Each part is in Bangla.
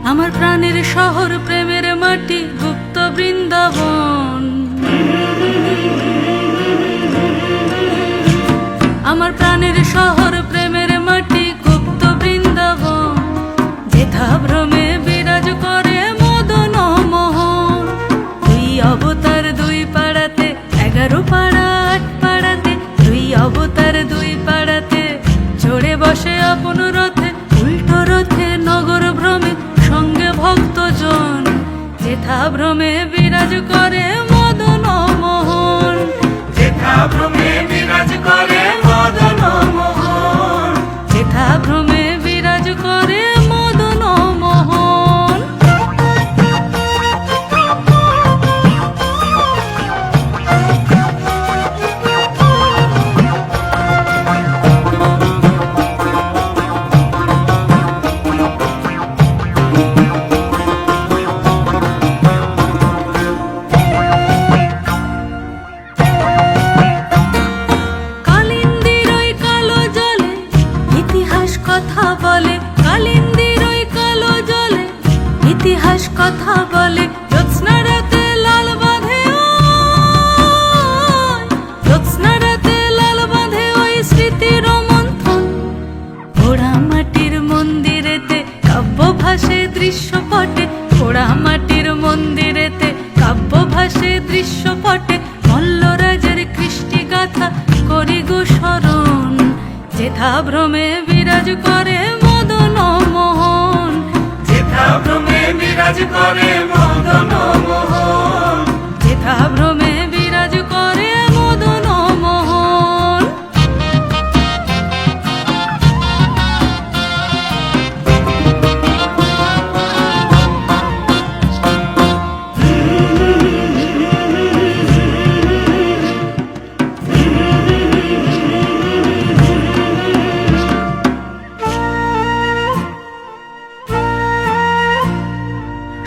আমার প্রাণের শহর প্রেমের মাটি গুপ্ত বৃন্দাবন। আমার প্রাণের শহর প্রেমের মাটি গুপ্ত বৃন্দাবন, যেথা ভ্রমে বিরাজ করে মদন মোহন। দুই অবতার দুই পাড়াতে, 11 পাড়া 8 পাড়াতে, দুই অবতার দুই পাড়াতে, চড়ে বসে আপন রথে, উল্টো রথে নগর ভ্রমে, সঙ্গে ভক্তজন, যেথা ভ্রমে বিরাজ করে মদন মোহন। যেথা ভ্রমে বিরাজ করে মদন মোহন। যেথা ভ্রমে বিরাজ করে মদন মোহন। কালিন্দির ওই কালো জলে ইতিহাস কথা বলে, কালিন্দির ওই কালো জলে ইতিহাস কথা বলে। জ্যোৎস্না রাতে লাল বাঁধে জ্যোৎস্না রাতে লাল বাঁধে ওই স্মৃতির মন্থন। পোড়া মাটির মন্দিরেতে কাব্য ভাসে দৃশ্যপটে, পোড়া মাটির মন্দিরেতে কাব্য ভাসে দৃশ্যপটে। মল্লরাজের কৃষ্টি গাথা করি গো স্মরণ, যেথা ভ্রমে বিরাজ করে মদন মোহন। যেথা ভ্রমে বিরাজ করে মদন মোহন। যেথা ভ্রমে বিরাজ করে মদন মোহন।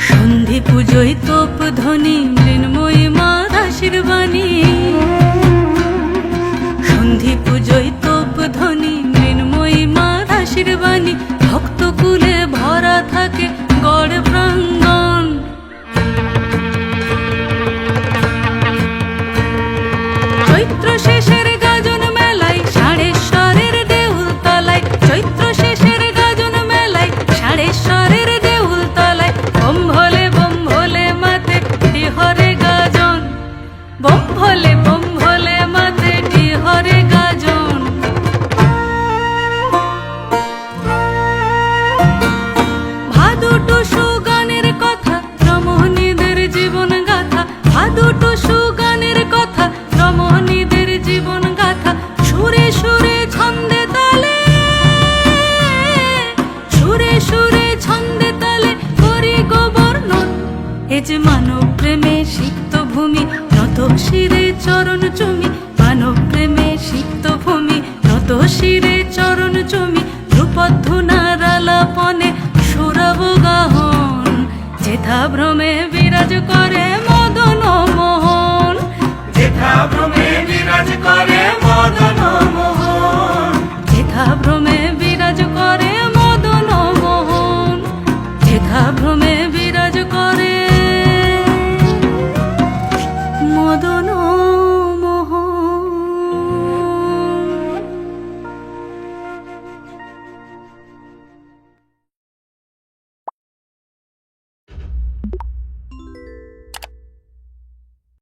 সন্ধি পুজোয় তোপ ধ্বনি, মৃন্ময়ী মার আশীর্বাণী। সন্ধি পুজোয় তোপ ধ্বনি, মৃন্ময়ী মার আশীর্বাণী। ভক্ত কুলে ভরা থাকে গড় প্রাঙ্গণ। চৈত্র শেষের গাজন মেলায়, ষাঁড়েশ্বরের দেউল তলায়। চৈত্র শেষের গাজন মেলায়, ষাঁড়েশ্বরের দেউল তলায়। বোম ভোলে মাতে হরে গাজন, বোম ভোলে মাতে হরে গাজন। ভাদু টুসু গানের কথা, রমণীদের জীবন গাথা। ভাদু টুসু গানের কথা, রমণীদের জীবন গাথা। সুরে সুরে ছন্দে তালে, সুরে সুরে ছন্দে তালে করি গোবর্ণন। এ যে মানব প্রেমে সিক্ত ভূমি, নত শিরে চরণ চুমি। মানব প্রেমে সিক্ত ভূমি, নত শিরে চরণ চুমি। ধ্রুপধুনার আলাপনে সুরব গাহন, যেথা ভ্রমে বিরাজ করে মদন মোহন। যেথা ভ্রমে বিরাজ করে মদন মোহন। যেথা ভ্রমে বিরাজ করে মদন মোহন। যেথা ভ্রমে